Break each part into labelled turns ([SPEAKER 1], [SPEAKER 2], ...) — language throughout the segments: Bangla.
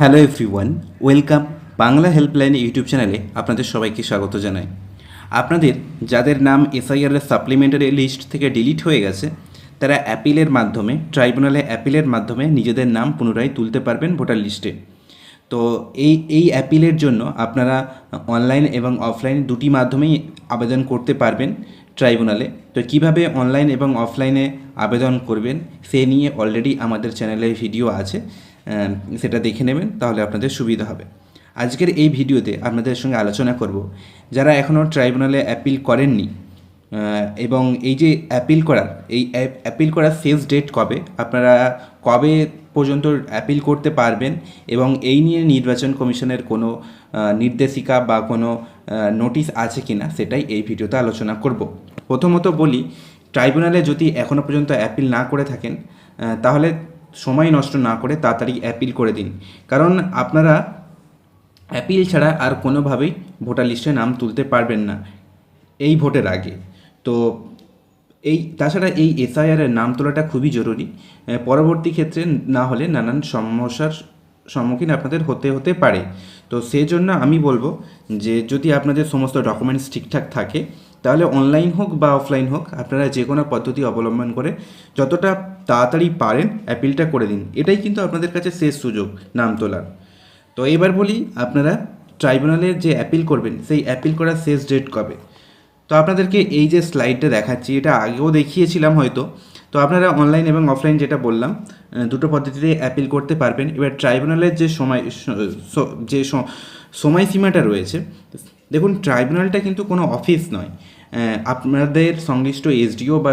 [SPEAKER 1] Hello everyone, welcome Bangla helpline YouTube চ্যানেলে আপনাদের সবাইকে স্বাগত জানাই। আপনাদের যাদের নাম এসআইআরের সাপ্লিমেন্টারি লিস্ট থেকে ডিলিট হয়ে গেছে, তারা অ্যাপিলের মাধ্যমে ট্রাইব্যুনালে অ্যাপিলের মাধ্যমে নিজেদের নাম পুনরায় তুলতে পারবেন ভোটার লিস্টে। তো এই অ্যাপিলের জন্য আপনারা অনলাইন এবং অফলাইন দুটি মাধ্যমেই আবেদন করতে পারবেন ট্রাইব্যুনালে। তো কিভাবে অনলাইন এবং অফলাইনে আবেদন করবেন সে নিয়ে অলরেডি আমাদের চ্যানেলে ভিডিও আছে, সেটা দেখে নেবেন, তাহলে আপনাদের সুবিধা হবে। আজকের এই ভিডিওতে আপনাদের সঙ্গে আলোচনা করব যারা এখনও ট্রাইব্যুনালে অ্যাপিল করেননি, এবং এই যে অ্যাপিল করার শেষ ডেট কবে, আপনারা কবে পর্যন্ত অ্যাপিল করতে পারবেন, এবং এই নিয়ে নির্বাচন কমিশনের কোনো নির্দেশিকা বা কোনো নোটিশ আছে কি না, সেটাই এই ভিডিওতে আলোচনা করব। প্রথমত বলি, ট্রাইব্যুনালে যদি এখনও পর্যন্ত অ্যাপিল না করে থাকেন, তাহলে সময় নষ্ট না করে তাড়াতাড়ি অ্যাপিল করে দিন। কারণ আপনারা অ্যাপিল ছাড়া আর কোনোভাবেই ভোটার লিস্টে নাম তুলতে পারবেন না এই ভোটের আগে। তো তাছাড়া এই এসআইআরের নাম তোলাটা খুবই জরুরি, পরবর্তী ক্ষেত্রে না হলে নানান সমস্যার সম্মুখীন আপনাদের হতে পারে। তো সেজন্য আমি বলবো যে যদি আপনাদের সমস্ত ডকুমেন্টস ঠিকঠাক থাকে, তাহলে অনলাইন হোক বা অফলাইন হোক, আপনারা যে কোনো পদ্ধতি অবলম্বন করে যতটা তাড়াতাড়ি পারেন অ্যাপিলটা করে দিন। এটাই কিন্তু আপনাদের কাছে শেষ সুযোগ নাম তোলার। তো এবার বলি, আপনারা ট্রাইব্যুনালে যে অ্যাপিল করবেন সেই অ্যাপিল করার শেষ ডেট কবে। তো আপনাদেরকে এই যে স্লাইডটা দেখাচ্ছি, এটা আগেও দেখিয়েছিলাম হয়তো। তো আপনারা অনলাইন এবং অফলাইন যেটা বললাম, দুটো পদ্ধতিতে অ্যাপিল করতে পারবেন। এবার ট্রাইব্যুনালের যে সময়সীমাটা রয়েছে, দেখুন ট্রাইব্যুনালটা কিন্তু কোনো অফিস নয়। আপনাদের সংশ্লিষ্ট এসডিও বা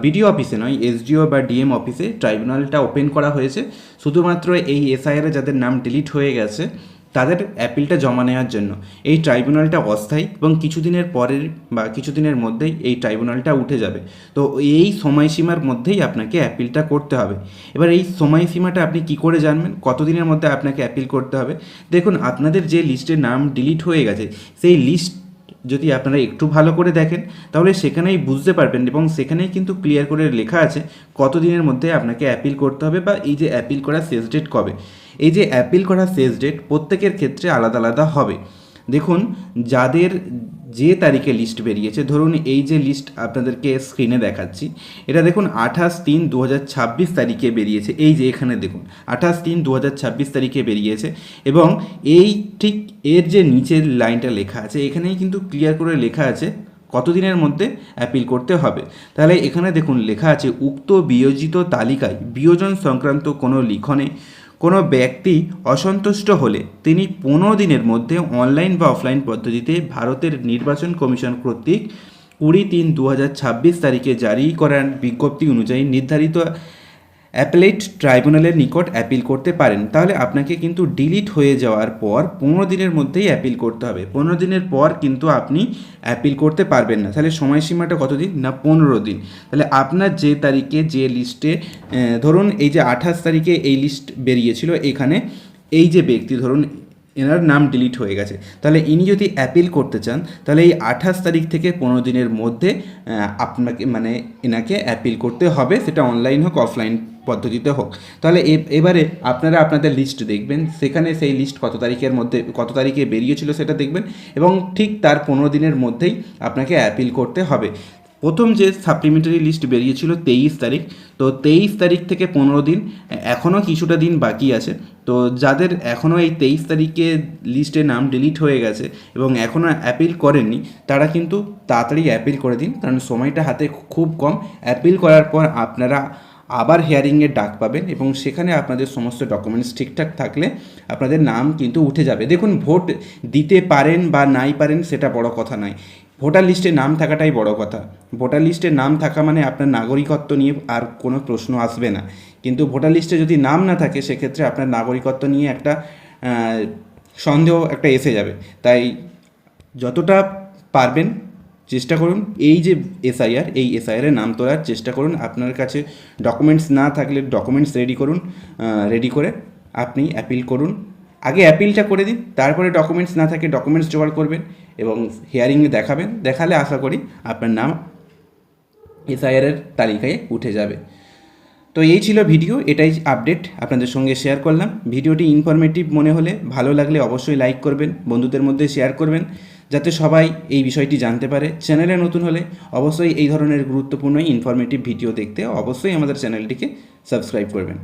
[SPEAKER 1] বিডিও অফিসে নয়, এসডিও বা ডিএম অফিসে ট্রাইব্যুনালটা ওপেন করা হয়েছে শুধুমাত্র এই এসআইআরে যাদের নাম ডিলিট হয়ে গেছে তাদের অ্যাপিলটা জমা নেওয়ার জন্য। এই ট্রাইব্যুনালটা অস্থায়ী এবং কিছুদিনের পরের বা কিছুদিনের মধ্যেই এই ট্রাইব্যুনালটা উঠে যাবে। তো এই সময়সীমার মধ্যেই আপনাকে অ্যাপিলটা করতে হবে। এবার এই সময়সীমাটা আপনি কি করে জানবেন কতদিনের মধ্যে আপনাকে অ্যাপিল করতে হবে? দেখুন, আপনাদের যে লিস্টে নাম ডিলিট হয়ে গেছে সেই লিস্ট যদি আপনারা একটু ভালো করে দেখেন, তাহলে সেখানেই বুঝতে পারবেন, এবং সেখানেই কিন্তু ক্লিয়ার করে লেখা আছে কত দিনের মধ্যে আপনাকে অ্যাপিল করতে হবে, বা এই যে অ্যাপিল করার শেষ ডেট কবে। এই যে অ্যাপিল করার শেষ ডেট প্রত্যেকের ক্ষেত্রে আলাদা আলাদা হবে। দেখুন, যাদের যে তারিখে লিস্ট বেরিয়েছে, ধরুন এই যে লিস্ট আপনাদেরকে স্ক্রিনে দেখাচ্ছি, এটা দেখুন 28/3/2026 তারিখে বেরিয়েছে। এই যে এখানে দেখুন 28/3/2026 তারিখে বেরিয়েছে, এবং এই ঠিক এর যে নিচের লাইনটা লেখা আছে, এখানেই কিন্তু ক্লিয়ার করে লেখা আছে কতদিনের মধ্যে অ্যাপিল করতে হবে। তাহলে এখানে দেখুন লেখা আছে, উক্ত বিয়োজিত তালিকায় বিয়োজন সংক্রান্ত কোনো লিখনে কোনো ব্যক্তি অসন্তুষ্ট হলে তিনি 15 দিনের মধ্যে অনলাইন বা অফলাইন পদ্ধতিতে ভারতের নির্বাচন কমিশন কর্তৃক 20/3/2026 তারিখে জারি করার বিজ্ঞপ্তি অনুযায়ী নির্ধারিত অ্যাপেলেট ট্রাইব্যুনালের নিকট অ্যাপিল করতে পারেন। তাহলে আপনাকে কিন্তু ডিলিট হয়ে যাওয়ার পর 15 দিনের মধ্যেই অ্যাপিল করতে হবে। 15 দিনের পর কিন্তু আপনি অ্যাপিল করতে পারবেন না। তাহলে সময়সীমাটা কতদিন না 15 দিন। তাহলে আপনার যে তারিখে যে লিস্টে, ধরুন এই যে 28 তারিখে এই লিস্ট বেরিয়েছিল, এখানে এই যে ব্যক্তি ধরুন এনার নাম ডিলিট হয়ে গেছে, তাহলে ইনি যদি অ্যাপিল করতে চান, তাহলে এই 28 তারিখ থেকে 15 দিনের মধ্যে আপনাকে এনাকে অ্যাপিল করতে হবে, সেটা অনলাইন হোক অফলাইন পদ্ধতিতে হোক। তাহলে এবারে আপনারা আপনাদের লিস্ট দেখবেন, সেখানে সেই লিস্ট কত তারিখে বেরিয়েছিল সেটা দেখবেন, এবং ঠিক তার 15 দিনের মধ্যেই আপনাকে অ্যাপিল করতে হবে। প্রথম যে সাপ্লিমেন্টারি লিস্ট বেরিয়েছিল 23 তারিখ, তো 23 তারিখ থেকে 15 দিন, এখনও কিছুটা দিন বাকি আছে। তো যাদের এখনও এই 23 তারিখে লিস্টে নাম ডিলিট হয়ে গেছে এবং এখনও অ্যাপিল করেননি, তারা কিন্তু তাড়াতাড়ি অ্যাপিল করে দিন, কারণ সময়টা হাতে খুব কম। অ্যাপিল করার পর আপনারা আবার হিয়ারিংয়ের ডাক পাবেন, এবং সেখানে আপনাদের সমস্ত ডকুমেন্টস ঠিকঠাক থাকলে আপনাদের নাম কিন্তু উঠে যাবে। দেখুন, ভোট দিতে পারেন বা নাই পারেন সেটা বড় কথা নয়, ভোটার লিস্টে নাম থাকাটাই বড় কথা। ভোটার লিস্টে নাম থাকা মানে আপনার নাগরিকত্ব নিয়ে আর কোনো প্রশ্ন আসবে না। কিন্তু ভোটার লিস্টে যদি নাম না থাকে, সেক্ষেত্রে আপনার নাগরিকত্ব নিয়ে একটা সন্দেহ একটা এসে যাবে। তাই যতটা পারবেন চেষ্টা করুন, এই যে এই এসআইআরে নাম তোলার চেষ্টা করুন। আপনার কাছে ডকুমেন্টস না থাকলে ডকুমেন্টস রেডি করে আপনি অ্যাপিল করুন। আগে অ্যাপিলটা করে দিন, তারপরে ডকুমেন্টস না থাকে ডকুমেন্টস জোগাড় করবেন এবং হিয়ারিংয়ে দেখালে আশা করি আপনার নাম এসআইআরের তালিকায় উঠে যাবে। তো এই ছিল ভিডিও, এটাই আপডেট আপনাদের সঙ্গে শেয়ার করলাম। ভিডিওটি ইনফরমেটিভ মনে হলে, ভালো লাগলে অবশ্যই লাইক করবেন, বন্ধুদের মধ্যে শেয়ার করবেন, যাতে সবাই এই বিষয়টি জানতে পারে। চ্যানেলে নতুন হলে অবশ্যই এই ধরনের গুরুত্বপূর্ণ ইনফরমেটিভ ভিডিও দেখতে অবশ্যই আমাদের চ্যানেলটিকে সাবস্ক্রাইব করবেন।